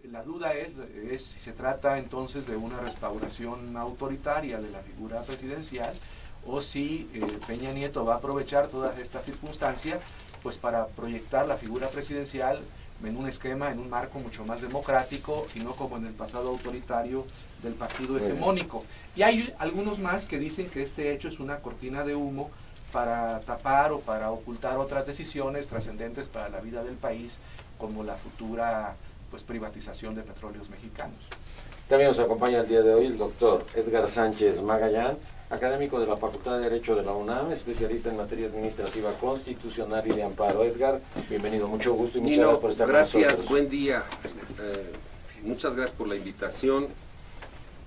La duda es si se trata entonces de una restauración autoritaria de la figura presidencial o si Peña Nieto va a aprovechar todas estas circunstancias pues para proyectar la figura presidencial en un esquema, en un marco mucho más democrático y no como en el pasado autoritario del partido hegemónico. Y hay algunos más que dicen que este hecho es una cortina de humo para tapar o para ocultar otras decisiones trascendentes para la vida del país, como la futura pues privatización de petróleos mexicanos. También nos acompaña el día de hoy el doctor Edgar Sánchez Magallán, académico de la Facultad de Derecho de la UNAM, especialista en materia administrativa constitucional y de amparo. Edgar, bienvenido, mucho gusto y muchas gracias por estar con nosotros. Gracias, buen día. Muchas gracias por la invitación.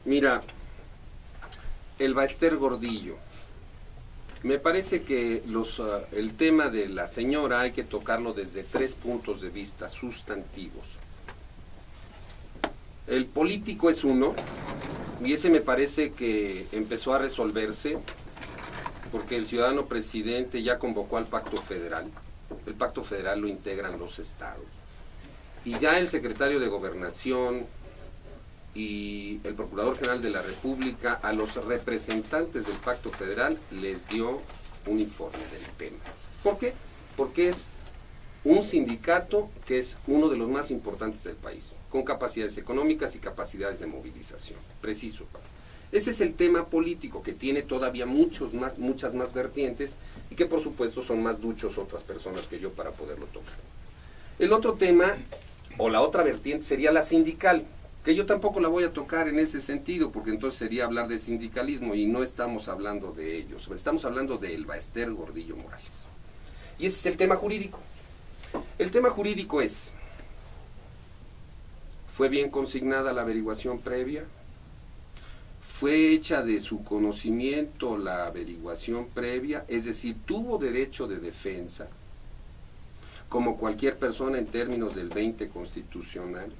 Mira, el Baester Gordillo. Me parece que el tema de la señora hay que tocarlo desde 3 puntos de vista sustantivos. El político es uno, y ese me parece que empezó a resolverse porque el ciudadano presidente ya convocó al Pacto Federal. El Pacto Federal lo integran los estados. Y ya el secretario de Gobernación y el Procurador General de la República a los representantes del Pacto Federal les dio un informe del tema. ¿Por qué? Porque es un sindicato que es uno de los más importantes del país, con capacidades económicas y capacidades de movilización. Preciso. Ese es el tema político, que tiene todavía muchas más vertientes y que por supuesto son más duchos otras personas que yo para poderlo tocar. El otro tema, o la otra vertiente, sería la sindical, que yo tampoco la voy a tocar en ese sentido, porque entonces sería hablar de sindicalismo y no estamos hablando de ellos, estamos hablando del Baester Gordillo Morales. Y ese es el tema jurídico. El tema jurídico es: ¿fue bien consignada la averiguación previa? ¿Fue hecha de su conocimiento la averiguación previa? Es decir, ¿tuvo derecho de defensa como cualquier persona en términos del 20 constitucional?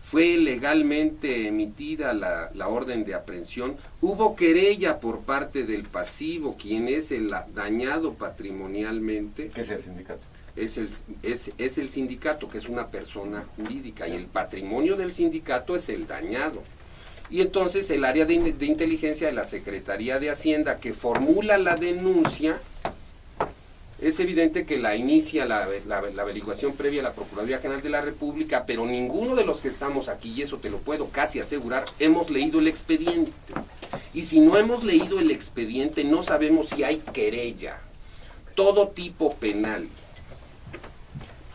¿Fue legalmente emitida la orden de aprehensión? ¿Hubo querella por parte del pasivo, quien es el dañado patrimonialmente? ¿Qué es el sindicato? Es el sindicato, que es una persona jurídica, y el patrimonio del sindicato es el dañado. Y entonces el área de inteligencia de la Secretaría de Hacienda, que formula la denuncia, es evidente que la inicia la averiguación previa a la Procuraduría General de la República, pero ninguno de los que estamos aquí, y eso te lo puedo casi asegurar, hemos leído el expediente. Y si no hemos leído el expediente, no sabemos si hay querella. Todo tipo penal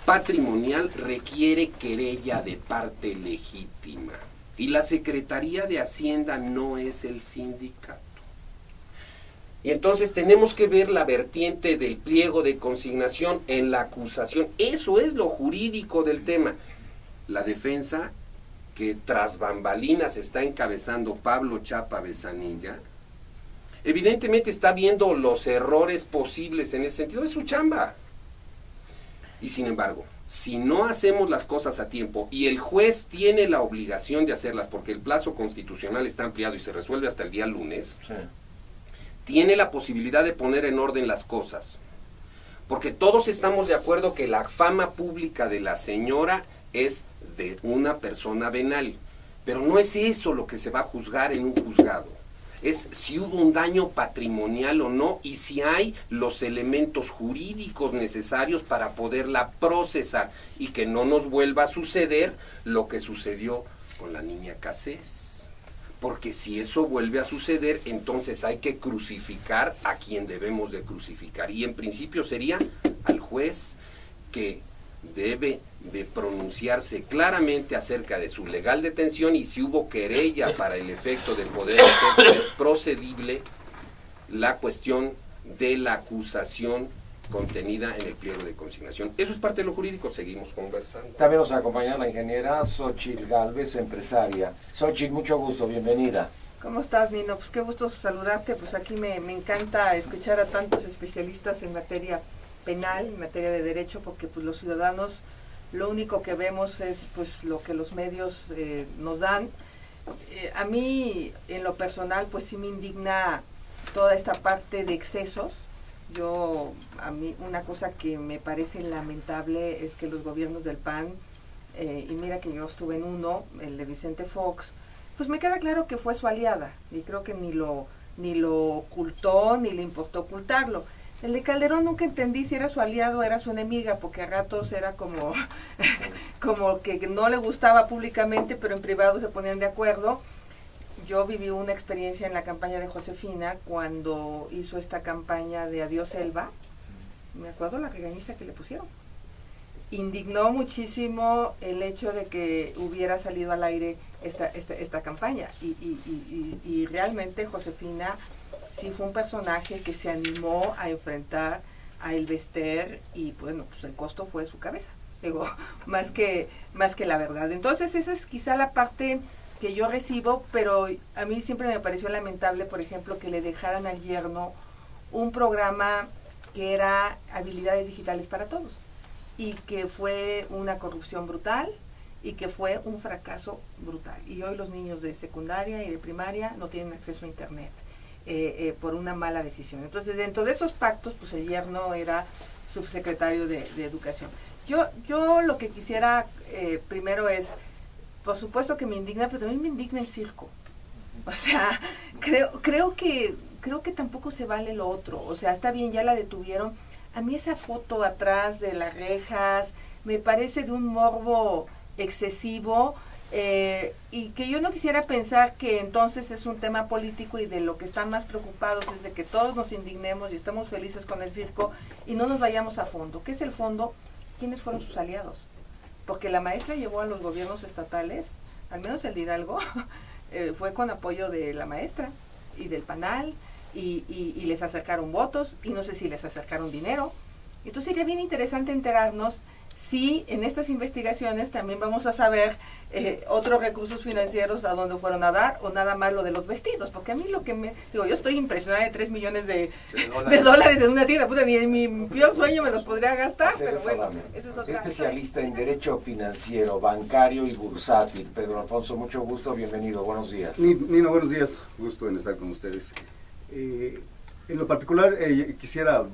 patrimonial requiere querella de parte legítima. Y la Secretaría de Hacienda no es el sindicato. Y entonces tenemos que ver la vertiente del pliego de consignación en la acusación. Eso es lo jurídico del tema. La defensa, que tras bambalinas está encabezando Pablo Chapa Besanilla, evidentemente está viendo los errores posibles en ese sentido. Es su chamba. Y sin embargo, si no hacemos las cosas a tiempo y el juez tiene la obligación de hacerlas porque el plazo constitucional está ampliado y se resuelve hasta el día lunes, sí, tiene la posibilidad de poner en orden las cosas. Porque todos estamos de acuerdo que la fama pública de la señora es de una persona venal. Pero no es eso lo que se va a juzgar en un juzgado. Es si hubo un daño patrimonial o no, y si hay los elementos jurídicos necesarios para poderla procesar y que no nos vuelva a suceder lo que sucedió con la niña Cassés. Porque si eso vuelve a suceder, entonces hay que crucificar a quien debemos de crucificar. Y en principio sería al juez, que debe de pronunciarse claramente acerca de su legal detención y si hubo querella para el efecto de poder hacer procedible la cuestión de la acusación contenida en el pliego de consignación. Eso es parte de lo jurídico, seguimos conversando. También nos acompaña la ingeniera Xochitl Gálvez, empresaria. Xochitl, mucho gusto, bienvenida. ¿Cómo estás, Nino? Pues qué gusto saludarte, pues aquí me encanta escuchar a tantos especialistas en materia penal, en materia de derecho, porque pues los ciudadanos lo único que vemos es pues lo que los medios nos dan. A mí, en lo personal, pues sí me indigna toda esta parte de excesos. A mí una cosa que me parece lamentable es que los gobiernos del PAN y mira que yo estuve en uno, el de Vicente Fox, pues me queda claro que fue su aliada, y creo que ni lo ocultó, ni le importó ocultarlo. El de Calderón nunca entendí si era su aliado o era su enemiga, porque a ratos era como, como que no le gustaba públicamente, pero en privado se ponían de acuerdo. Yo viví una experiencia en la campaña de Josefina, cuando hizo esta campaña de Adiós Elba. Me acuerdo la regañiza que le pusieron. Indignó muchísimo el hecho de que hubiera salido al aire esta campaña. Y realmente Josefina sí fue un personaje que se animó a enfrentar a Elbester, y bueno, pues el costo fue su cabeza, digo, más que la verdad. Entonces esa es quizá la parte que yo recibo, pero a mí siempre me pareció lamentable, por ejemplo, que le dejaran al yerno un programa que era habilidades digitales para todos, y que fue una corrupción brutal, y que fue un fracaso brutal. Y hoy los niños de secundaria y de primaria no tienen acceso a internet, por una mala decisión. Entonces, dentro de esos pactos, pues el yerno era subsecretario de Educación. Yo lo que quisiera primero es, por supuesto que me indigna, pero también me indigna el circo. O sea, creo que tampoco se vale lo otro. O sea, está bien, ya la detuvieron. A mí esa foto atrás de las rejas me parece de un morbo excesivo, y que yo no quisiera pensar que entonces es un tema político, y de lo que están más preocupados es de que todos nos indignemos y estamos felices con el circo y no nos vayamos a fondo. ¿Qué es el fondo? ¿Quiénes fueron sus aliados? Porque la maestra llevó a los gobiernos estatales, al menos el de Hidalgo, fue con apoyo de la maestra y del PANAL, y les acercaron votos, y no sé si les acercaron dinero. Entonces sería bien interesante enterarnos si en estas investigaciones también vamos a saber otros recursos financieros a dónde fueron a dar, o nada más lo de los vestidos, porque a mí lo que yo estoy impresionada de 3 millones de dólares en una tienda, puta, ni en mi peor sueño me los podría gastar, pero bueno, eso es otra. Especialista en Derecho Financiero, Bancario y Bursátil. Pedro Alfonso, mucho gusto, bienvenido, buenos días. Nino, buenos días, gusto en estar con ustedes. En lo particular, quisiera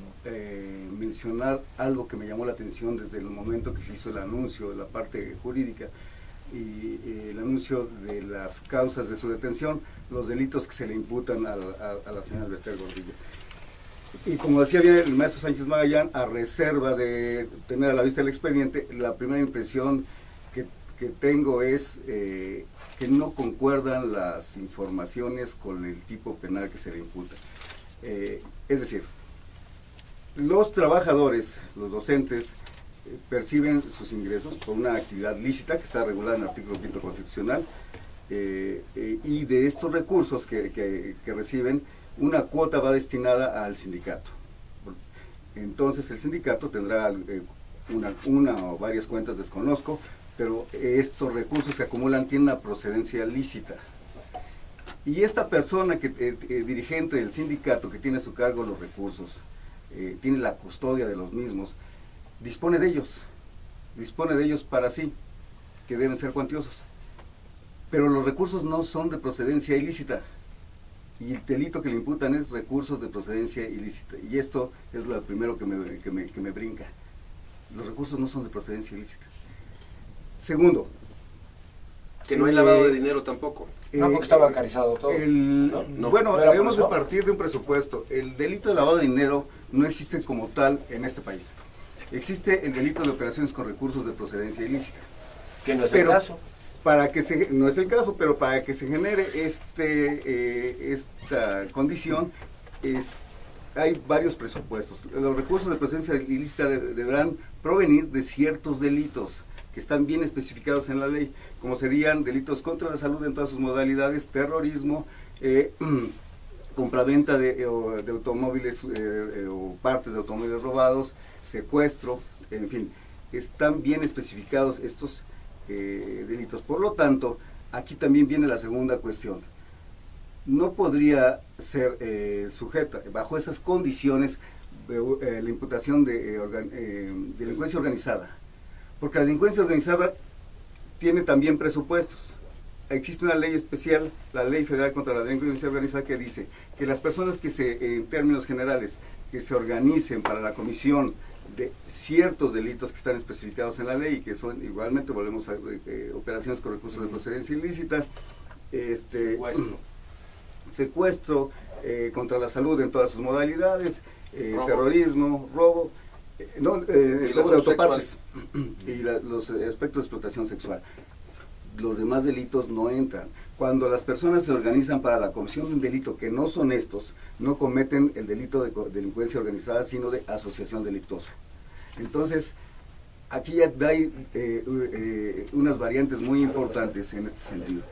mencionar algo que me llamó la atención desde el momento que se hizo el anuncio de la parte jurídica y el anuncio de las causas de su detención, los delitos que se le imputan a la señora Elbester Gordillo. Y como decía bien el maestro Sánchez Magallán, a reserva de tener a la vista el expediente, la primera impresión que tengo es que no concuerdan las informaciones con el tipo penal que se le imputa. Es decir, los trabajadores, los docentes, perciben sus ingresos por una actividad lícita que está regulada en el artículo 5 constitucional, y de estos recursos que reciben, una cuota va destinada al sindicato. Entonces el sindicato tendrá una o varias cuentas, desconozco, pero estos recursos que acumulan tienen una procedencia lícita. Y esta persona, dirigente del sindicato, que tiene a su cargo los recursos, tiene la custodia de los mismos, dispone de ellos para sí, que deben ser cuantiosos. Pero los recursos no son de procedencia ilícita, y el delito que le imputan es recursos de procedencia ilícita. Y esto es lo primero que me brinca. Los recursos no son de procedencia ilícita. Segundo, que no hay lavado de dinero tampoco. No, porque está bancarizado todo. Bueno, debemos de partir de un presupuesto. El delito de lavado de dinero no existe como tal en este país. Existe el delito de operaciones con recursos de procedencia ilícita. Que no es el caso. No es el caso, pero para que se genere esta condición, hay varios presupuestos. Los recursos de procedencia ilícita deberán provenir de ciertos delitos que están bien especificados en la ley, como serían delitos contra la salud en todas sus modalidades, terrorismo, compraventa de automóviles o partes de automóviles robados, secuestro, en fin, están bien especificados estos delitos. Por lo tanto, aquí también viene la segunda cuestión. No podría ser sujeta, bajo esas condiciones, la imputación de delincuencia organizada, porque la delincuencia organizada tiene también presupuestos. Existe una ley especial, la Ley Federal contra la Delincuencia Organizada, que dice que las personas que en términos generales, que se organicen para la comisión de ciertos delitos que están especificados en la ley, que son igualmente, volvemos a operaciones con recursos de procedencia ilícita, secuestro contra la salud en todas sus modalidades, terrorismo, robo, robo de autopartes y los aspectos de explotación sexual. Los demás delitos no entran. Cuando las personas se organizan para la comisión de un delito que no son estos, no cometen el delito de delincuencia organizada, sino de asociación delictuosa. Entonces, aquí ya hay unas variantes muy importantes en este sentido.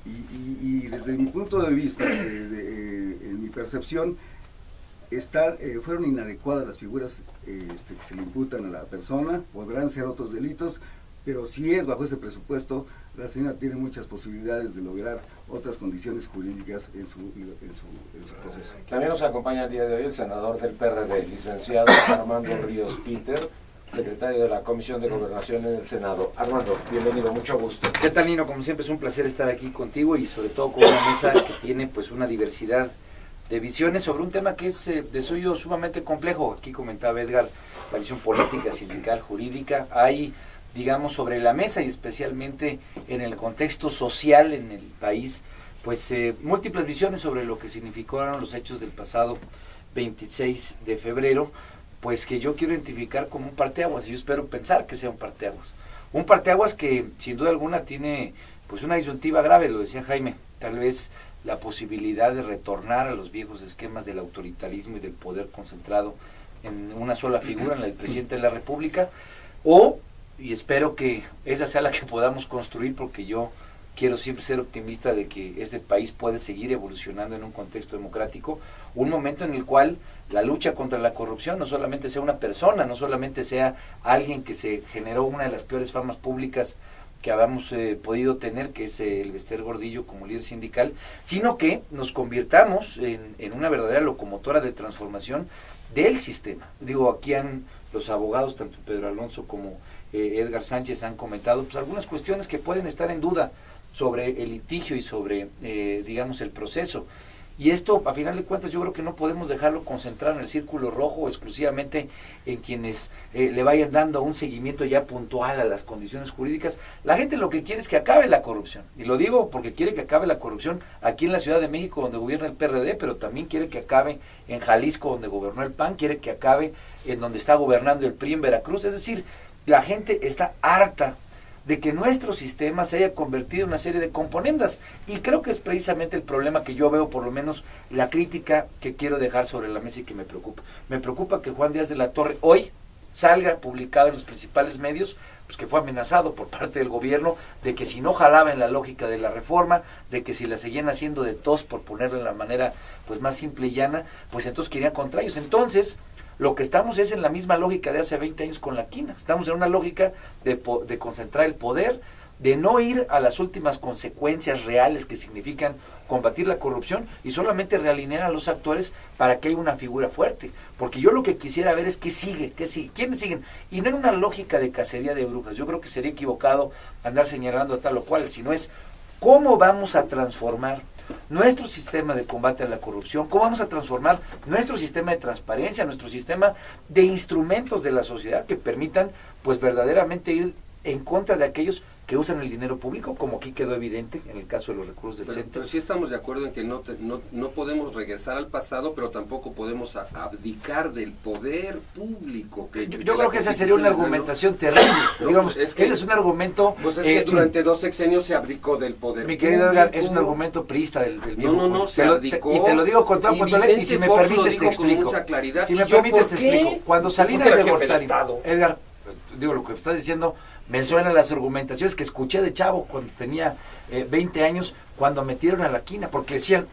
Y desde mi punto de vista, en mi percepción, fueron inadecuadas las figuras que se le imputan a la persona. Podrán ser otros delitos, pero si es bajo ese presupuesto, la señora tiene muchas posibilidades de lograr otras condiciones jurídicas en su proceso. También nos acompaña el día de hoy el senador del PRD, licenciado Armando Ríos Peter, secretario de la Comisión de Gobernación en el Senado. Armando, bienvenido, mucho gusto. ¿Qué tal, Nino? Como siempre es un placer estar aquí contigo y sobre todo con una mesa que tiene pues una diversidad de visiones sobre un tema que es de suyo sumamente complejo. Aquí comentaba Edgar la visión política, sindical, jurídica. Hay, digamos, sobre la mesa y especialmente en el contexto social en el país, pues múltiples visiones sobre lo que significaron los hechos del pasado 26 de febrero, pues que yo quiero identificar como un parteaguas, y yo espero pensar que sea un parteaguas. Un parteaguas que sin duda alguna tiene pues una disyuntiva grave, lo decía Jaime, tal vez la posibilidad de retornar a los viejos esquemas del autoritarismo y del poder concentrado en una sola figura, en la del presidente de la República, y espero que esa sea la que podamos construir, porque yo quiero siempre ser optimista de que este país puede seguir evolucionando en un contexto democrático, un momento en el cual la lucha contra la corrupción no solamente sea una persona, no solamente sea alguien que se generó una de las peores famas públicas que habíamos podido tener, que es el Bester Gordillo como líder sindical, sino que nos convirtamos en una verdadera locomotora de transformación del sistema. Digo, aquí los abogados, tanto Pedro Alonso como Edgar Sánchez, han comentado pues algunas cuestiones que pueden estar en duda sobre el litigio y sobre, digamos, el proceso. Y esto, a final de cuentas, yo creo que no podemos dejarlo concentrado en el círculo rojo, exclusivamente en quienes le vayan dando un seguimiento ya puntual a las condiciones jurídicas. La gente lo que quiere es que acabe la corrupción. Y lo digo porque quiere que acabe la corrupción aquí en la Ciudad de México, donde gobierna el PRD, pero también quiere que acabe en Jalisco, donde gobernó el PAN, quiere que acabe en donde está gobernando el PRI en Veracruz. Es decir, la gente está harta de que nuestro sistema se haya convertido en una serie de componendas, y creo que es precisamente el problema que yo veo, por lo menos la crítica que quiero dejar sobre la mesa y que me preocupa. Me preocupa que Juan Díaz de la Torre hoy salga publicado en los principales medios, pues que fue amenazado por parte del gobierno de que si no jalaba en la lógica de la reforma, de que si la seguían haciendo de tos, por ponerlo de la manera pues más simple y llana, pues entonces querían contra ellos. Entonces, lo que estamos es en la misma lógica de hace 20 años con la quina. Estamos en una lógica de concentrar el poder, de no ir a las últimas consecuencias reales que significan combatir la corrupción y solamente realinear a los actores para que haya una figura fuerte. Porque yo lo que quisiera ver es qué sigue, quiénes siguen. Y no en una lógica de cacería de brujas. Yo creo que sería equivocado andar señalando tal o cual, sino es cómo vamos a transformar nuestro sistema de combate a la corrupción, cómo vamos a transformar nuestro sistema de transparencia, nuestro sistema de instrumentos de la sociedad que permitan pues verdaderamente ir en contra de aquellos que usan el dinero público, como aquí quedó evidente en el caso de los recursos del centro. Pero sí estamos de acuerdo en que no podemos regresar al pasado, pero tampoco podemos abdicar del poder público. Yo creo que esa sería una argumentación terrible. No, digamos, ese es un argumento... Pues es que durante 2 sexenios se abdicó del poder mi querido público. Edgar, es un argumento priista del viejo. No, se abdicó. Y te lo digo con toda puntualidad, y si me permites te explico. Si me permites te explico. Cuando Salinas de Gortari, Edgar, digo, lo que estás diciendo me suenan las argumentaciones que escuché de chavo cuando tenía 20 años, cuando metieron a la quina, porque decían,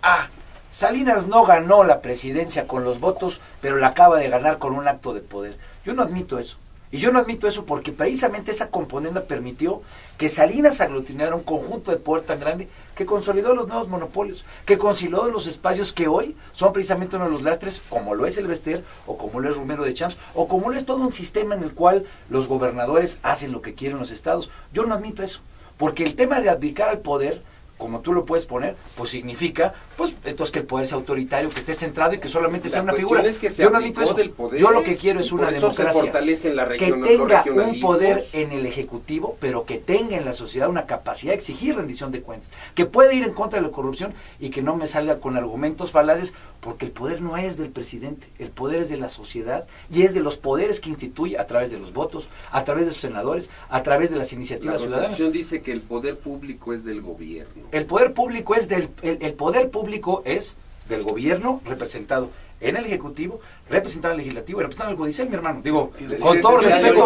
Salinas no ganó la presidencia con los votos, pero la acaba de ganar con un acto de poder. Yo no admito eso. Y yo no admito eso porque precisamente esa componenda permitió que Salinas aglutinara un conjunto de poder tan grande que consolidó los nuevos monopolios, que consolidó los espacios que hoy son precisamente uno de los lastres, como lo es el Bester, o como lo es Romero de Champs, o como lo es todo un sistema en el cual los gobernadores hacen lo que quieren los estados. Yo no admito eso, porque el tema de abdicar al poder como tú lo puedes poner, pues significa, pues entonces que el poder sea autoritario, que esté centrado y que solamente sea una figura. Es que se yo no admito abdicó eso. del poder, Yo lo que quiero es y por una eso democracia se fortalecen la que región, tenga los un poder regionalismos. en el Ejecutivo, pero que tenga en la sociedad una capacidad de exigir rendición de cuentas, que puede ir en contra de la corrupción y que no me salga con argumentos falaces, porque el poder no es del presidente, el poder es de la sociedad y es de los poderes que instituye a través de los votos, a través de sus senadores, a través de las La iniciativas ciudadanas. Constitución dice que el poder público es del gobierno. El poder público es el poder público es del gobierno representado en el Ejecutivo, representado en el Legislativo y representado en el Judicial, mi hermano. Digo, con todo respeto,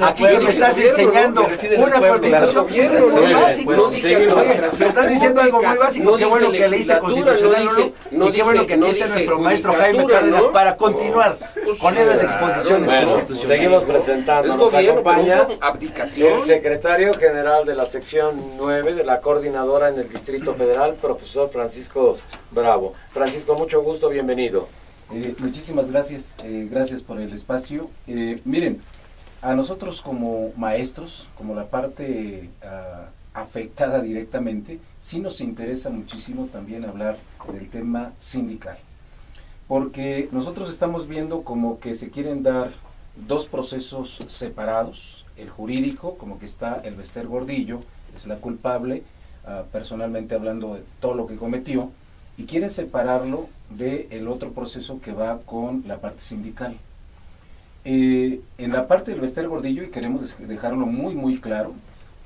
aquí que me estás enseñando una constitución, pues es muy básico. Me estás diciendo algo muy básico. Qué bueno que leíste Constitucional, y qué bueno que aquí está nuestro maestro Jaime Cárdenas para continuar con esas exposiciones constitucionales. Seguimos presentando, Es nos gobierno, acompaña pero abdicación. el secretario general de la sección 9 de la coordinadora en el Distrito Federal, profesor Francisco Bravo. Francisco, mucho gusto, bienvenido. Muchísimas gracias, gracias por el espacio. Miren, a nosotros como maestros, como la parte afectada directamente, sí nos interesa muchísimo también hablar del tema sindical, porque nosotros estamos viendo como que se quieren dar dos procesos separados, el jurídico, como que está el Bester Gordillo, es la culpable, personalmente hablando de todo lo que cometió, y quieren separarlo del otro proceso que va con la parte sindical. En la parte del Bester Gordillo, y queremos dejarlo muy claro,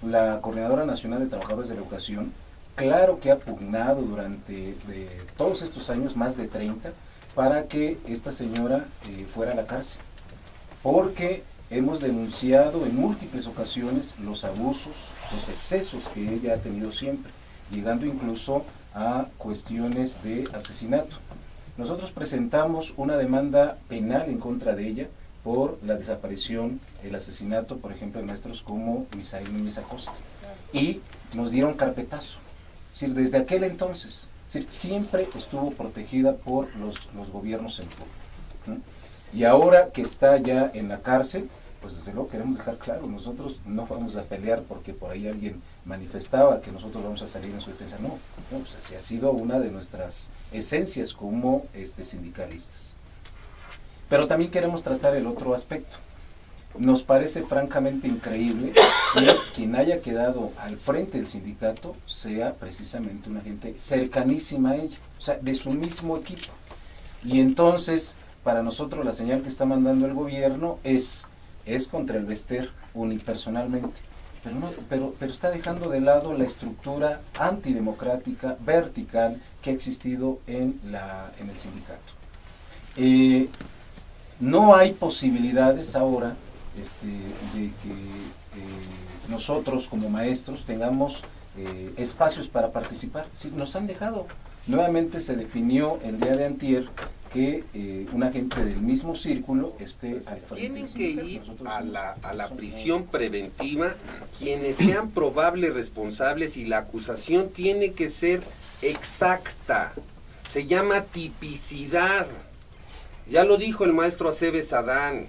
la Coordinadora Nacional de Trabajadores de la Educación, claro que ha pugnado durante todos estos años, más de 30, para que esta señora fuera a la cárcel, porque hemos denunciado en múltiples ocasiones los abusos, los excesos que ella ha tenido siempre, llegando incluso a cuestiones de asesinato. Nosotros presentamos una demanda penal en contra de ella por la desaparición, el asesinato, por ejemplo, de maestros como Misael Núñez Acosta, y nos dieron carpetazo. Es decir, desde aquel entonces, es decir, siempre estuvo protegida por los gobiernos en turno, ¿no? Y ahora que está ya en la cárcel, pues desde luego queremos dejar claro, nosotros no vamos a pelear porque por ahí alguien manifestaba que nosotros vamos a salir en su defensa. No, pues así ha sido una de nuestras esencias como sindicalistas. Pero también queremos tratar el otro aspecto. Nos parece francamente increíble que quien haya quedado al frente del sindicato sea precisamente una gente cercanísima a ella, o sea, de su mismo equipo. Y entonces, para nosotros la señal que está mandando el gobierno es contra el Bester unipersonalmente, pero está dejando de lado la estructura antidemocrática, vertical, que ha existido en el sindicato. No hay posibilidades ahora de que nosotros como maestros tengamos espacios para participar. Sí, nos han dejado. Nuevamente se definió el día de antier que una gente del mismo círculo esté al frente. Tienen que ir a la prisión preventiva quienes sean probables responsables, y la acusación tiene que ser exacta. Se llama tipicidad. Ya lo dijo el maestro Aceves Adán.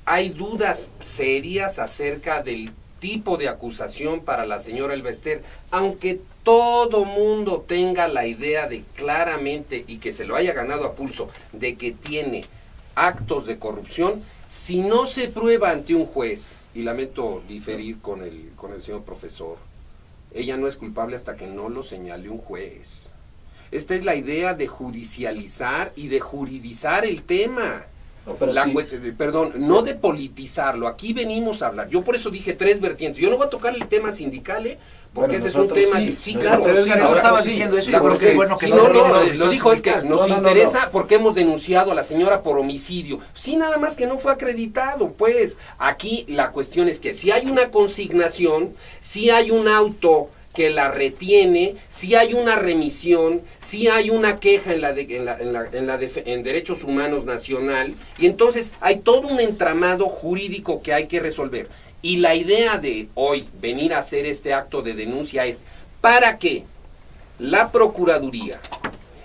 Hay dudas serias acerca del tipo de acusación para la señora Elbester, aunque todo mundo tenga la idea de claramente, y que se lo haya ganado a pulso, de que tiene actos de corrupción. Si no se prueba ante un juez, y lamento diferir con el señor profesor, ella no es culpable hasta que no lo señale un juez. Esta es la idea de judicializar y de juridizar el tema. No, pero Perdón, no de politizarlo. Aquí venimos a hablar. Yo por eso dije tres vertientes. Yo no voy a tocar el tema sindical, porque ese es un tema... Sí, claro. Pero no estaba diciendo eso. Yo creo que es bueno que lo dijo, es que nos interesa porque hemos denunciado a la señora por homicidio. Sí, nada más que no fue acreditado. Pues aquí la cuestión es que si hay una consignación, si hay un auto que la retiene, si hay una remisión, si hay una queja en Derechos Humanos Nacional, y entonces hay todo un entramado jurídico que hay que resolver. Y la idea de hoy venir a hacer este acto de denuncia es para que la Procuraduría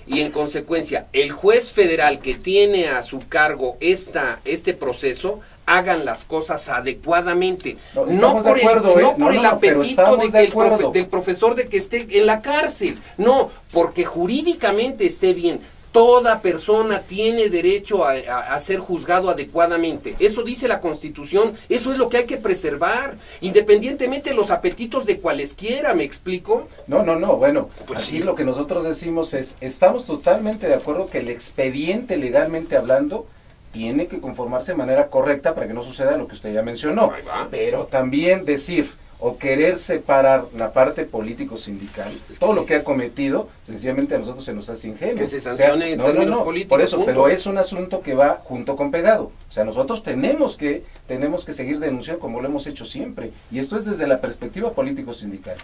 y en consecuencia el juez federal que tiene a su cargo este proceso hagan las cosas adecuadamente, No, no estamos de por acuerdo, el, no por el pero apetito estamos de acuerdo. del profesor de que esté en la cárcel, no, porque jurídicamente esté bien. Toda persona tiene derecho a ser juzgado adecuadamente. Eso dice la Constitución, eso es lo que hay que preservar, independientemente de los apetitos de cualesquiera, ¿me explico? No, bueno, Pues aquí sí. lo que nosotros decimos es, estamos totalmente de acuerdo que el expediente legalmente hablando tiene que conformarse de manera correcta para que no suceda lo que usted ya mencionó, Ahí va. pero también decir o querer separar la parte político-sindical, todo lo que ha cometido, sencillamente a nosotros se nos hace ingenuo. Que se sancione en términos políticos, por eso, punto. pero es un asunto que va junto con pegado. O sea, nosotros tenemos que seguir denunciando como lo hemos hecho siempre, y esto es desde la perspectiva político-sindical.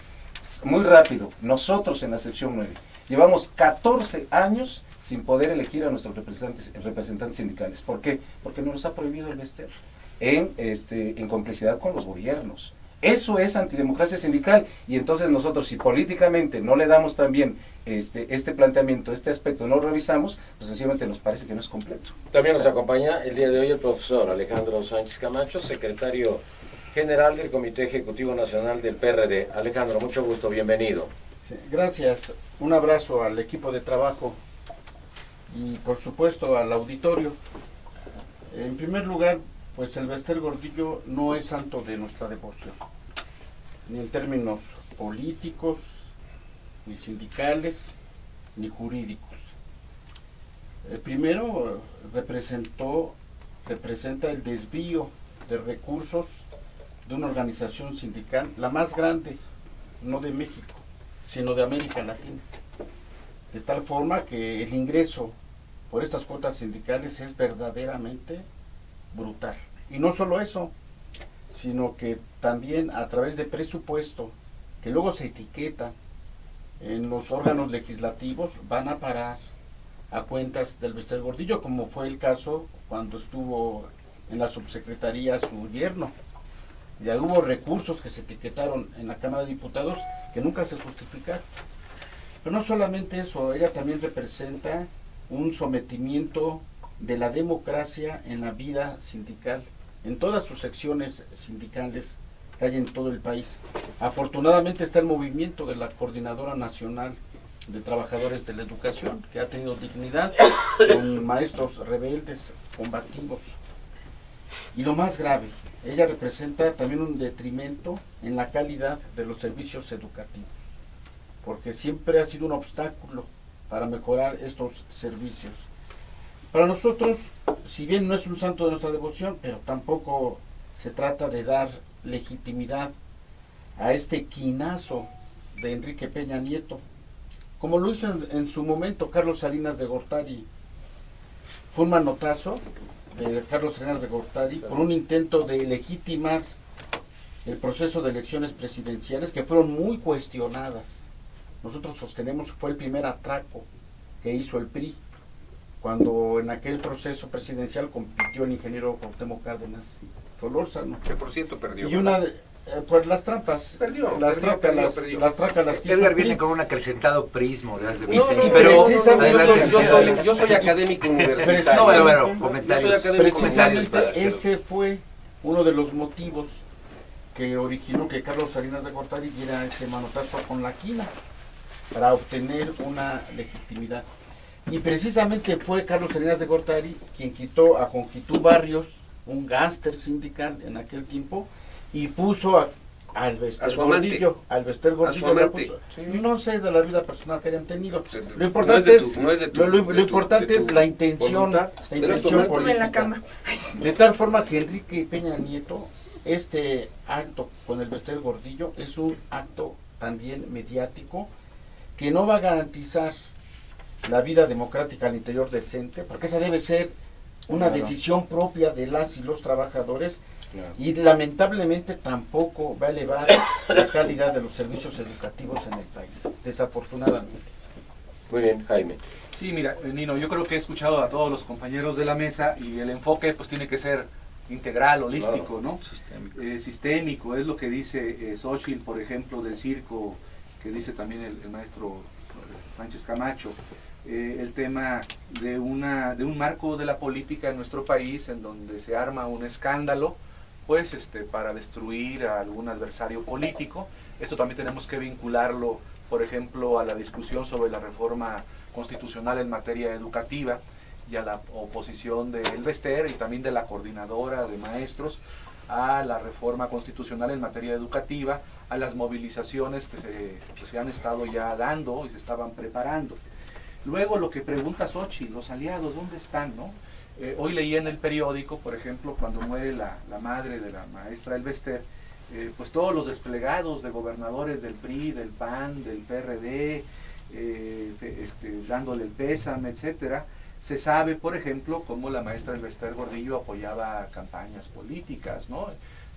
Muy rápido, nosotros en la sección 9 llevamos 14 años sin poder elegir a nuestros representantes sindicales. ¿Por qué? Porque nos los ha prohibido el Bester en complicidad con los gobiernos. Eso es antidemocracia sindical, y entonces nosotros, si políticamente no le damos también este planteamiento, este aspecto, no lo revisamos, pues sencillamente nos parece que no es completo. También nos acompaña el día de hoy el profesor Alejandro Sánchez Camacho, secretario general del Comité Ejecutivo Nacional del PRD. Alejandro, mucho gusto, bienvenido. Sí, gracias, un abrazo al equipo de trabajo y por supuesto al auditorio. En primer lugar, pues el Bester Gordillo no es santo de nuestra devoción, ni en términos políticos, ni sindicales, ni jurídicos. Primero, representa el desvío de recursos de una organización sindical, la más grande, no de México, sino de América Latina. De tal forma que el ingreso por estas cuotas sindicales es verdaderamente brutal. Y no solo eso, sino que también a través de presupuesto, que luego se etiqueta en los órganos legislativos, van a parar a cuentas del Bester Gordillo, como fue el caso cuando estuvo en la subsecretaría su yerno. Ya hubo recursos que se etiquetaron en la Cámara de Diputados que nunca se justificaron. Pero no solamente eso, ella también representa un sometimiento de la democracia en la vida sindical, en todas sus secciones sindicales que hay en todo el país. Afortunadamente está el movimiento de la Coordinadora Nacional de Trabajadores de la Educación, que ha tenido dignidad, con maestros rebeldes, combativos. Y lo más grave, ella representa también un detrimento en la calidad de los servicios educativos, porque siempre ha sido un obstáculo para mejorar estos servicios. Para nosotros, si bien no es un santo de nuestra devoción, pero tampoco se trata de dar legitimidad a este quinazo de Enrique Peña Nieto, como lo hizo en su momento Carlos Salinas de Gortari. Fue un manotazo de Carlos Salinas de Gortari por un intento de legitimar el proceso de elecciones presidenciales que fueron muy cuestionadas. Nosotros sostenemos que fue el primer atraco que hizo el PRI, cuando en aquel proceso presidencial compitió el ingeniero Cuauhtémoc Cárdenas Solórzano. Que por cierto perdió. Y una pues las trampas. Perdió. Las trácalas quiso Edgar el viene PRI. con un acrecentado prismo de hace No, 20 años, no, pero precisamente, adelante. yo soy académico universitario. No, bueno, Yo comentarios, soy académico comentarios para Precisamente hacerlo. ese fue uno de los motivos que originó que Carlos Salinas de Gortari diera ese manotazo con la quina para obtener una legitimidad. Y precisamente fue Carlos Salinas de Gortari quien quitó a Conquitú Barrios, un gángster sindical en aquel tiempo, y puso al Bester Gordillo. Al Bester Gordillo le puso. No sé de la vida personal que hayan tenido. Lo importante lo importante es la intención, la intención Estuve en la política. cama. De tal forma que Enrique Peña Nieto, este acto con el Bester Gordillo es un acto también mediático que no va a garantizar la vida democrática al interior del CENTE, porque esa debe ser una decisión propia de las y los trabajadores, y lamentablemente tampoco va a elevar la calidad de los servicios educativos en el país, desafortunadamente. Muy bien, Jaime. Sí, mira, Nino, yo creo que he escuchado a todos los compañeros de la mesa y el enfoque pues tiene que ser integral, holístico, ¿no? Sistémico, es lo que dice Xóchitl, por ejemplo, del circo, que dice también el maestro Sánchez Camacho. el tema de un marco de la política en nuestro país en donde se arma un escándalo, pues para destruir a algún adversario político. Esto también tenemos que vincularlo, por ejemplo, a la discusión sobre la reforma constitucional en materia educativa y a la oposición de El Bester y también de la coordinadora de maestros a la reforma constitucional en materia educativa, a las movilizaciones que se han estado ya dando y se estaban preparando. Luego lo que pregunta Xochitl, los aliados, ¿dónde están, no? Hoy leí en el periódico, por ejemplo, cuando muere la madre de la maestra El Bester, pues todos los desplegados de gobernadores del PRI, del PAN, del PRD, dándole el pésame, etcétera. Se sabe, por ejemplo, cómo la maestra El Bester Gordillo apoyaba campañas políticas, ¿no?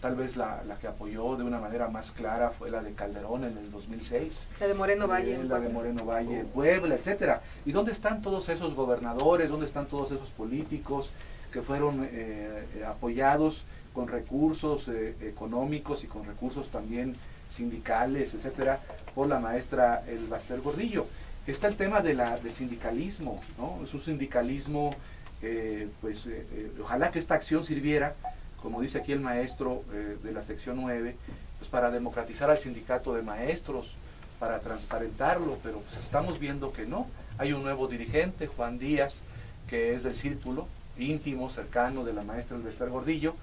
Tal vez la que apoyó de una manera más clara fue la de Calderón en el 2006. La de Moreno Valle. La de Moreno Valle en Puebla, etcétera. ¿Y dónde están todos esos gobernadores? ¿Dónde están todos esos políticos que fueron apoyados con recursos económicos y con recursos también sindicales, etcétera, por la maestra El Bester Gordillo? Está el tema del sindicalismo, ¿no? Es un sindicalismo, ojalá que esta acción sirviera, como dice aquí el maestro de la sección 9, pues para democratizar al sindicato de maestros, para transparentarlo, pero pues estamos viendo que no. Hay un nuevo dirigente, Juan Díaz, que es del círculo íntimo, cercano de la maestra El Bester Gordillo,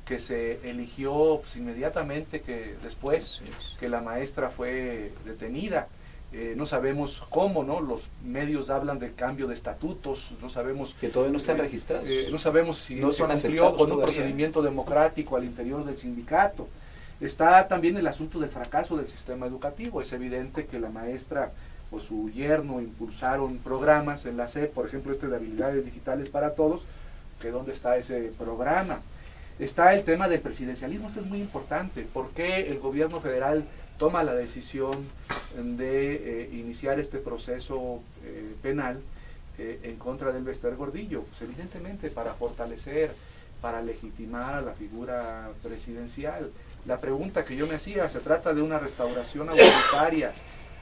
que se eligió pues, inmediatamente después que la maestra fue detenida. No sabemos cómo, ¿no? Los medios hablan de cambio de estatutos, no sabemos... Que todavía no están registrados. No sabemos si no se son cumplió con un todavía. procedimiento democrático al interior del sindicato. Está también el asunto del fracaso del sistema educativo. Es evidente que la maestra o su yerno impulsaron programas en la SEP, por ejemplo de habilidades digitales para todos, que dónde está ese programa. Está el tema del presidencialismo, esto es muy importante. ¿Por qué el gobierno federal toma la decisión de iniciar este proceso penal en contra del Bester Gordillo? Pues evidentemente para fortalecer, para legitimar a la figura presidencial. La pregunta que yo me hacía, ¿se trata de una restauración autoritaria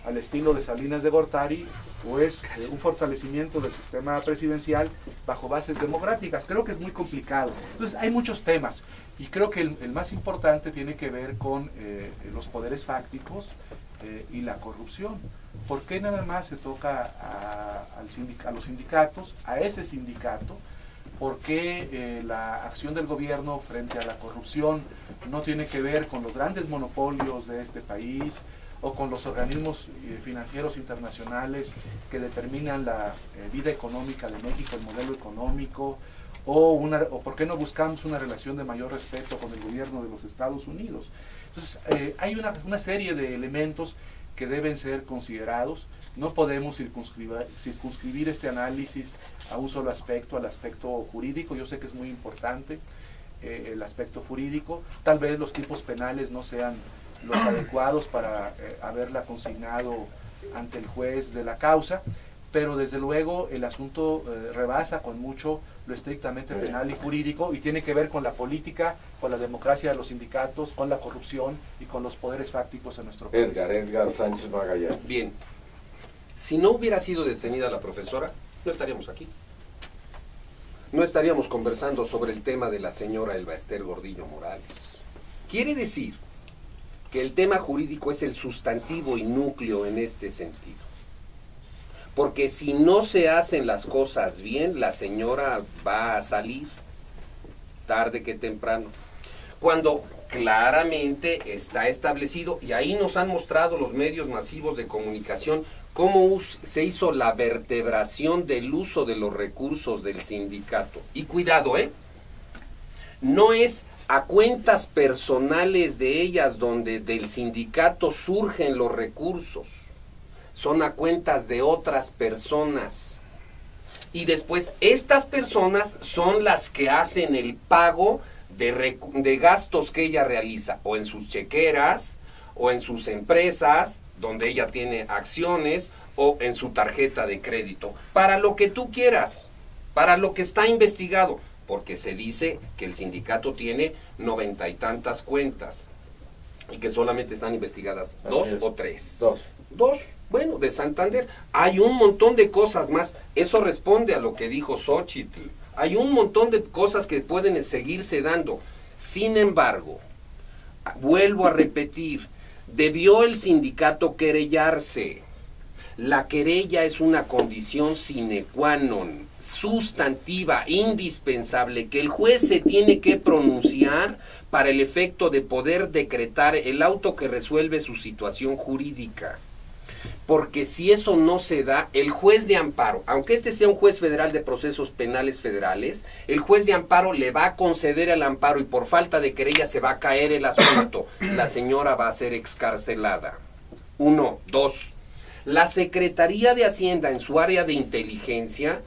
al estilo de Salinas de Gortari o es un fortalecimiento del sistema presidencial bajo bases democráticas? Creo que es muy complicado. Entonces hay muchos temas y creo que el más importante tiene que ver con los poderes fácticos y la corrupción. ¿Por qué nada más se toca a los sindicatos, a ese sindicato? ¿Por qué la acción del gobierno frente a la corrupción no tiene que ver con los grandes monopolios de este país o con los organismos financieros internacionales que determinan la vida económica de México, el modelo económico? ¿O por qué no buscamos una relación de mayor respeto con el gobierno de los Estados Unidos? Entonces, hay una serie de elementos que deben ser considerados. No podemos circunscribir este análisis a un solo aspecto, al aspecto jurídico. Yo sé que es muy importante el aspecto jurídico. Tal vez los tipos penales no sean los adecuados para haberla consignado ante el juez de la causa, pero desde luego el asunto rebasa con mucho lo estrictamente penal y jurídico y tiene que ver con la política, con la democracia de los sindicatos, con la corrupción y con los poderes fácticos en nuestro país. Edgar Sánchez Magallán. Bien, si no hubiera sido detenida la profesora, no estaríamos aquí. No estaríamos conversando sobre el tema de la señora El Bester Gordillo Morales. Quiere decir que el tema jurídico es el sustantivo y núcleo en este sentido. Porque si no se hacen las cosas bien, la señora va a salir tarde que temprano. Cuando claramente está establecido, y ahí nos han mostrado los medios masivos de comunicación, cómo se hizo la vertebración del uso de los recursos del sindicato. Y cuidado, no es a cuentas personales de ellas donde del sindicato surgen los recursos. Son a cuentas de otras personas. Y después estas personas son las que hacen el pago de gastos que ella realiza, o en sus chequeras, o en sus empresas, donde ella tiene acciones, o en su tarjeta de crédito. Para lo que tú quieras, para lo que está investigado, porque se dice que el sindicato tiene 90 y tantas cuentas, y que solamente están investigadas 2 o 3. Bueno, de Santander. Hay un montón de cosas más. Eso responde a lo que dijo Xóchitl. Hay un montón de cosas que pueden seguirse dando. Sin embargo, vuelvo a repetir, debió el sindicato querellarse. La querella es una condición sine qua non, sustantiva, indispensable, que el juez se tiene que pronunciar para el efecto de poder decretar el auto que resuelve su situación jurídica. Porque si eso no se da, el juez de amparo, aunque este sea un juez federal de procesos penales federales, el juez de amparo le va a conceder el amparo y por falta de querella se va a caer el asunto. La señora va a ser excarcelada. 1, 2. La Secretaría de Hacienda en su área de inteligencia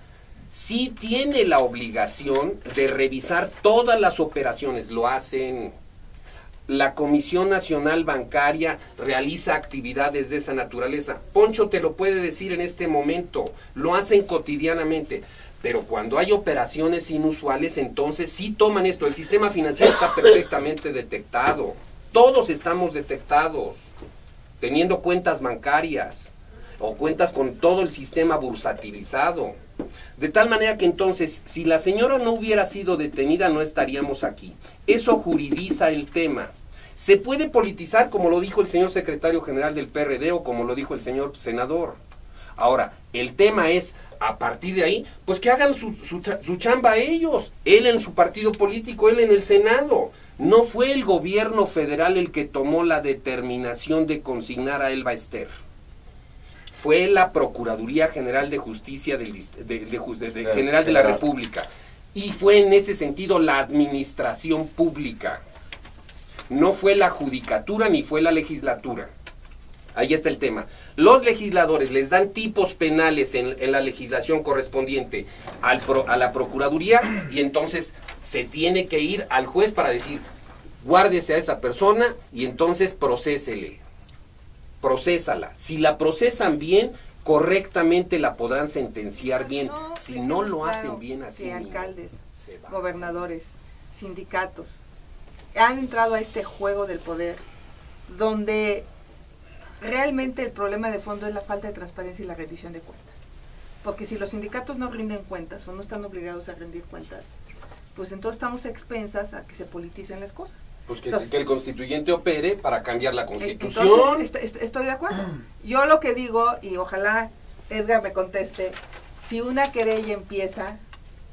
sí tiene la obligación de revisar todas las operaciones, lo hacen. La Comisión Nacional Bancaria realiza actividades de esa naturaleza. Poncho te lo puede decir en este momento, lo hacen cotidianamente. Pero cuando hay operaciones inusuales, entonces sí toman esto. El sistema financiero está perfectamente detectado. Todos estamos detectados, teniendo cuentas bancarias o cuentas con todo el sistema bursatilizado. De tal manera que entonces, si la señora no hubiera sido detenida, no estaríamos aquí. Eso juridiza el tema. Se puede politizar, como lo dijo el señor secretario general del PRD o como lo dijo el señor senador. Ahora, el tema es, a partir de ahí, pues que hagan su chamba ellos. Él en su partido político, él en el Senado. No fue el gobierno federal el que tomó la determinación de consignar a Elba Ester. Fue la Procuraduría General de Justicia General de la República. Y fue en ese sentido la administración pública. No fue la judicatura ni fue la legislatura. Ahí está el tema. Los legisladores les dan tipos penales en la legislación correspondiente a la Procuraduría y entonces se tiene que ir al juez para decir, guárdese a esa persona y entonces procésala. Si la procesan bien, correctamente la podrán sentenciar bien. Si no lo hacen bien así, alcaldes, gobernadores, sindicatos han entrado a este juego del poder, donde realmente el problema de fondo es la falta de transparencia y la rendición de cuentas. Porque si los sindicatos no rinden cuentas o no están obligados a rendir cuentas, pues entonces estamos a expensas a que se politicen las cosas. Pues que el constituyente opere para cambiar la Constitución. Entonces, estoy de acuerdo. Yo lo que digo, y ojalá Edgar me conteste, si una querella empieza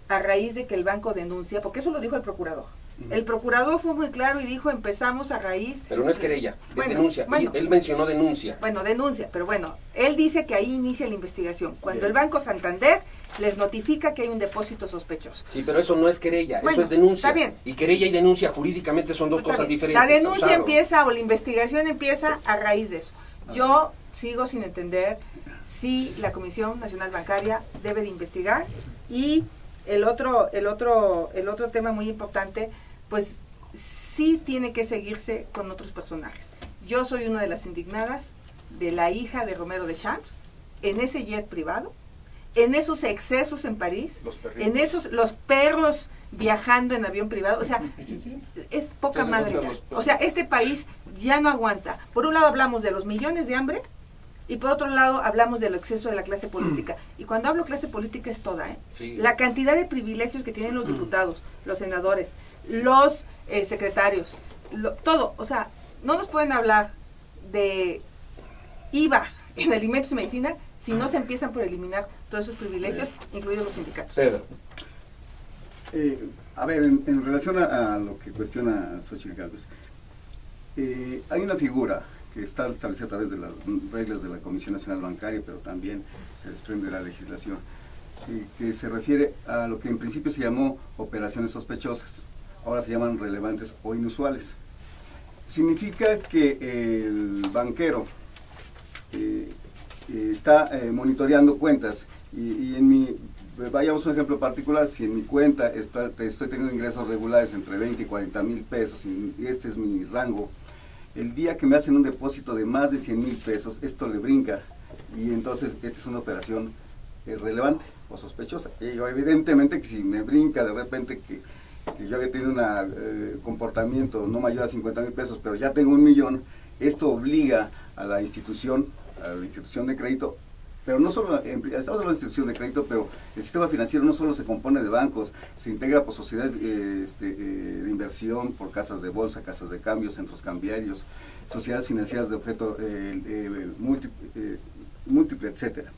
a raíz de que el banco denuncia, porque eso lo dijo el procurador. El procurador fue muy claro y dijo, empezamos a raíz... Pero no es querella, es denuncia. Bueno, él mencionó denuncia. Bueno, denuncia, pero bueno, él dice que ahí inicia la investigación. Cuando el Banco Santander les notifica que hay un depósito sospechoso. Sí, pero eso no es querella, eso es denuncia. Está bien. Y querella y denuncia jurídicamente son dos cosas diferentes. La denuncia empieza o la investigación empieza a raíz de eso. Yo sigo sin entender si la Comisión Nacional Bancaria debe de investigar y el otro tema muy importante, pues sí tiene que seguirse con otros personajes. Yo soy una de las indignadas de la hija de Romero de Champs, en ese jet privado, en esos excesos en París, en los perros viajando en avión privado, o sea, es poca madre ya. O sea, este país ya no aguanta. Por un lado hablamos de los millones de hambre, y por otro lado hablamos del exceso de la clase política. Y cuando hablo clase política es toda, Sí. La cantidad de privilegios que tienen los diputados, los senadores, los secretarios, todo. O sea, no nos pueden hablar de IVA en alimentos y medicina si no se empiezan por eliminar todos esos privilegios, incluidos los sindicatos. Pedro. A ver, en relación a lo que cuestiona Xóchitl Gálvez, hay una figura que está establecida a través de las reglas de la Comisión Nacional Bancaria, pero también se desprende de la legislación, que se refiere a lo que en principio se llamó operaciones sospechosas, ahora se llaman relevantes o inusuales. Significa que el banquero está monitoreando cuentas y en mi, vayamos a un ejemplo particular, si en mi cuenta estoy teniendo ingresos regulares entre 20 y 40 mil pesos y este es mi rango, el día que me hacen un depósito de más de 100 mil pesos, esto le brinca y entonces esta es una operación relevante o sospechosa. Y evidentemente que si me brinca de repente que yo había tenido un comportamiento no mayor a 50 mil pesos, pero ya tengo 1 millón, esto obliga a la institución a la institución de crédito, pero no solo, estamos hablando de institución de crédito, pero el sistema financiero no solo se compone de bancos, se integra por sociedades de inversión, por casas de bolsa, casas de cambio, centros cambiarios, sociedades financieras de objeto múltiple, etcétera.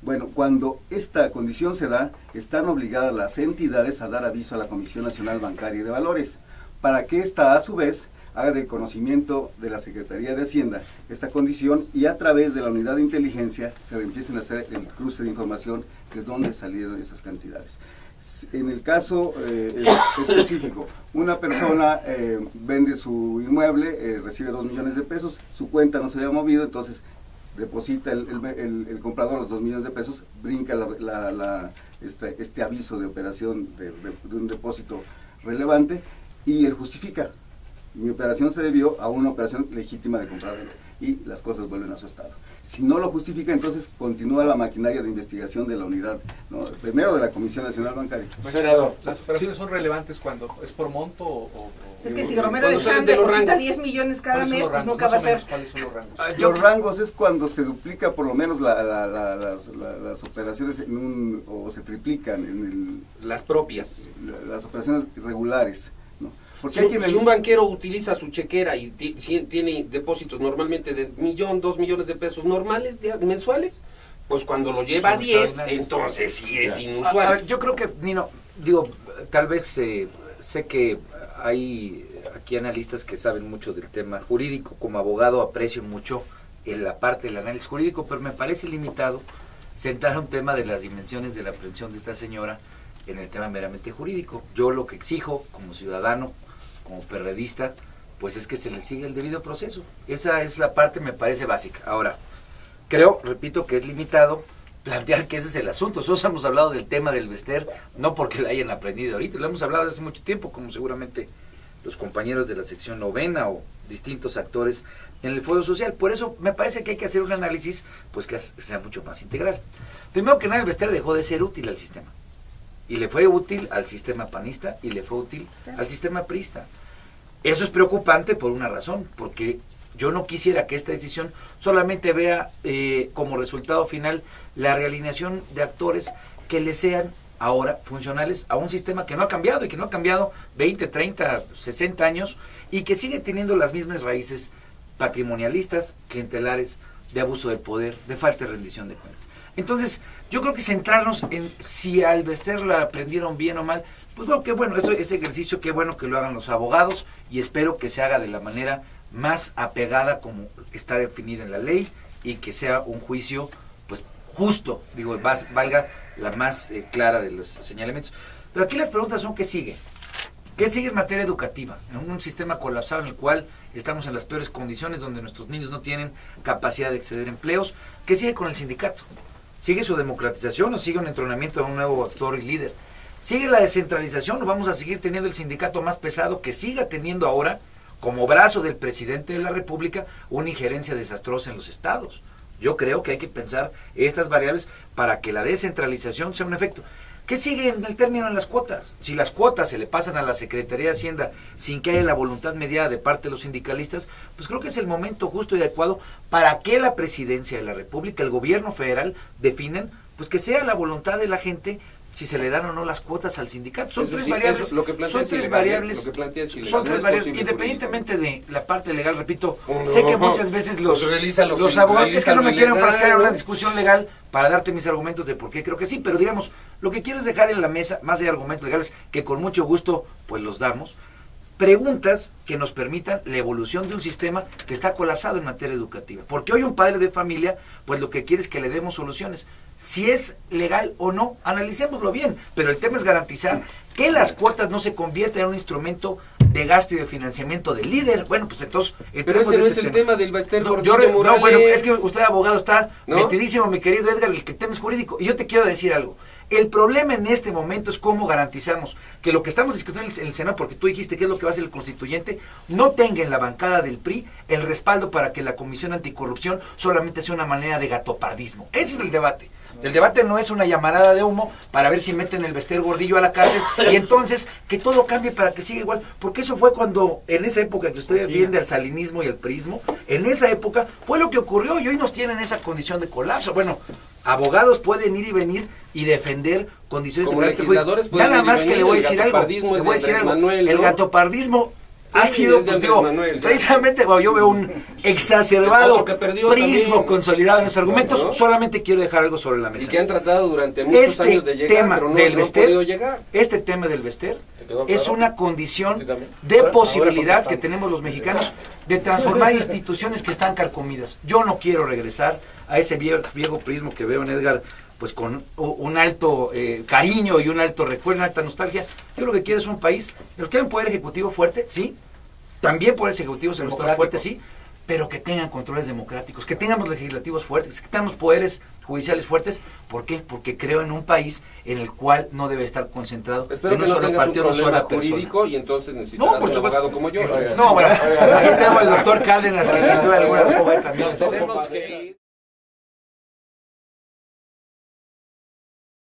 Bueno, cuando esta condición se da, están obligadas las entidades a dar aviso a la Comisión Nacional Bancaria y de Valores, para que ésta a su vez haga del conocimiento de la Secretaría de Hacienda esta condición y a través de la unidad de inteligencia se empiecen a hacer el cruce de información de dónde salieron estas cantidades. En el caso específico, una persona vende su inmueble, recibe 2 millones de pesos, su cuenta no se había movido, entonces deposita el comprador los 2 millones de pesos, brinca este aviso de operación de un depósito relevante y él justifica. Mi operación se debió a una operación legítima de compra y las cosas vuelven a su estado. Si no lo justifica, entonces continúa la maquinaria de investigación de la unidad, ¿no? Primero de la Comisión Nacional Bancaria. Senador, ¿las operaciones son relevantes cuando es por monto o Es que si Romero Cuando salen Alejandro de los deposita rangos. 10 millones cada ¿cuáles son mes, los pues rangos? nunca va a Más o menos, ser. ¿cuáles son los rangos? Los rangos es cuando se duplica por lo menos las operaciones o se triplican Las propias. las operaciones regulares, ¿no? Porque hay Si quienes- un banquero utiliza su chequera y tiene depósitos normalmente de 1, 2 millones de pesos normales, mensuales, pues cuando lo lleva a Son 10, extraordinarios. entonces sí es A inusual. ver, yo creo que, Nino, digo, tal vez sé que hay aquí analistas que saben mucho del tema jurídico. Como abogado aprecio mucho en la parte del análisis jurídico, pero me parece limitado centrar un tema de las dimensiones de la aprehensión de esta señora en el tema meramente jurídico. Yo lo que exijo como ciudadano, como perredista, pues es que se le siga el debido proceso. Esa es la parte, me parece básica. Ahora, creo, repito, que es limitado plantear que ese es el asunto. Nosotros hemos hablado del tema del Bester, no porque lo hayan aprendido ahorita, lo hemos hablado desde hace mucho tiempo, como seguramente los compañeros de la sección novena o distintos actores en el Foro Social. Por eso me parece que hay que hacer un análisis pues que sea mucho más integral. Primero que nada, el Bester dejó de ser útil al sistema. Y le fue útil al sistema panista y le fue útil al sistema priista. Eso es preocupante por una razón, porque yo no quisiera que esta decisión solamente vea como resultado final la realineación de actores que le sean ahora funcionales a un sistema que no ha cambiado y que no ha cambiado 20, 30, 60 años y que sigue teniendo las mismas raíces patrimonialistas, clientelares, de abuso de poder, de falta de rendición de cuentas. Entonces, yo creo que centrarnos en si al Bester la aprendieron bien o mal, pues bueno, qué bueno, ese ejercicio, qué bueno que lo hagan los abogados y espero que se haga de la manera más apegada como está definida en la ley y que sea un juicio pues justo, digo, valga la más clara de los señalamientos. Pero aquí las preguntas son ¿qué sigue? ¿Qué sigue en materia educativa? En un sistema colapsado en el cual estamos en las peores condiciones, donde nuestros niños no tienen capacidad de acceder a empleos. ¿Qué sigue con el sindicato? ¿Sigue su democratización o sigue un entronamiento de un nuevo actor y líder? ¿Sigue la descentralización o vamos a seguir teniendo el sindicato más pesado que siga teniendo ahora, como brazo del presidente de la República, una injerencia desastrosa en los estados? Yo creo que hay que pensar estas variables para que la descentralización sea un efecto. ¿Qué sigue en el término de las cuotas? Si las cuotas se le pasan a la Secretaría de Hacienda sin que haya la voluntad mediada de parte de los sindicalistas, pues creo que es el momento justo y adecuado para que la Presidencia de la República, el gobierno federal, definan pues que sea la voluntad de la gente si se le dan o no las cuotas al sindicato. Son Eso tres sí, variables, eso, lo que plantea son es tres ilegal, variables, lo que plantea es ilegal, son no tres es variables, posible independientemente de la parte legal, repito, No, sé que muchas veces los pues realízalo, abogados, es que no me quiero enfrascar en una discusión legal para darte mis argumentos de por qué creo que sí, pero digamos, lo que quiero es dejar en la mesa, más de argumentos legales, que con mucho gusto pues los damos, preguntas que nos permitan la evolución de un sistema que está colapsado en materia educativa. Porque hoy un padre de familia, pues lo que quiere es que le demos soluciones. Si es legal o no, analicémoslo bien, pero el tema es garantizar que las cuotas no se conviertan en un instrumento de gasto y de financiamiento del líder. Bueno, pues entonces... Pero ese no es el tema del Bester No, Gordillo no, Morales. bueno, es que usted abogado está ¿No? metidísimo, mi querido Edgar, el que tema es jurídico. Y yo te quiero decir algo. El problema en este momento es cómo garantizamos que lo que estamos discutiendo en el Senado, porque tú dijiste que es lo que va a hacer el constituyente, no tenga en la bancada del PRI el respaldo para que la Comisión Anticorrupción solamente sea una manera de gatopardismo. Ese es el debate. El debate no es una llamarada de humo para ver si meten el Bester Gordillo a la cárcel y entonces que todo cambie para que siga igual. Porque eso fue cuando, en esa época que ustedes vienen del salinismo y el priismo, en esa época fue lo que ocurrió y hoy nos tienen esa condición de colapso. Bueno, abogados pueden ir y venir y defender condiciones Como de legisladores pueden nada ir y más que venir, le voy a el decir algo. gatopardismo Le es voy a de decir Andrés algo. Manuel, El ¿no? gatopardismo ha Sí, sido, es de pues Andrés digo, Manuel, ya. precisamente, bueno, yo veo un exacerbado Otro que perdió prismo también. consolidado en los argumentos. ¿No? Solamente quiero dejar algo sobre la mesa. Y que han tratado durante muchos años de llegar, tema pero no, del no han Bester, podido llegar. este tema del Bester quedó es claro? una condición Sí, también. de Ahora posibilidad contestamos. que tenemos los mexicanos de transformar instituciones que están carcomidas. Yo no quiero regresar a ese viejo prismo que veo en Edgar, pues con un alto cariño y un alto recuerdo, una alta nostalgia. Yo lo que quiero es un país, el que haya un poder ejecutivo fuerte, sí, también poderes ejecutivos en los estados fuertes, sí, pero que tengan controles democráticos, que tengamos legislativos fuertes, que tengamos poderes judiciales fuertes. ¿Por qué? Porque creo en un país en el cual no debe estar concentrado Espero en que un no solo tengas un partido, en una problema sola persona. jurídico y entonces necesitarás No, por un supuesto. abogado como yo. No, bueno, aquí tengo al doctor Cárdenas, que sin duda alguna fue también. Nos tenemos que ir.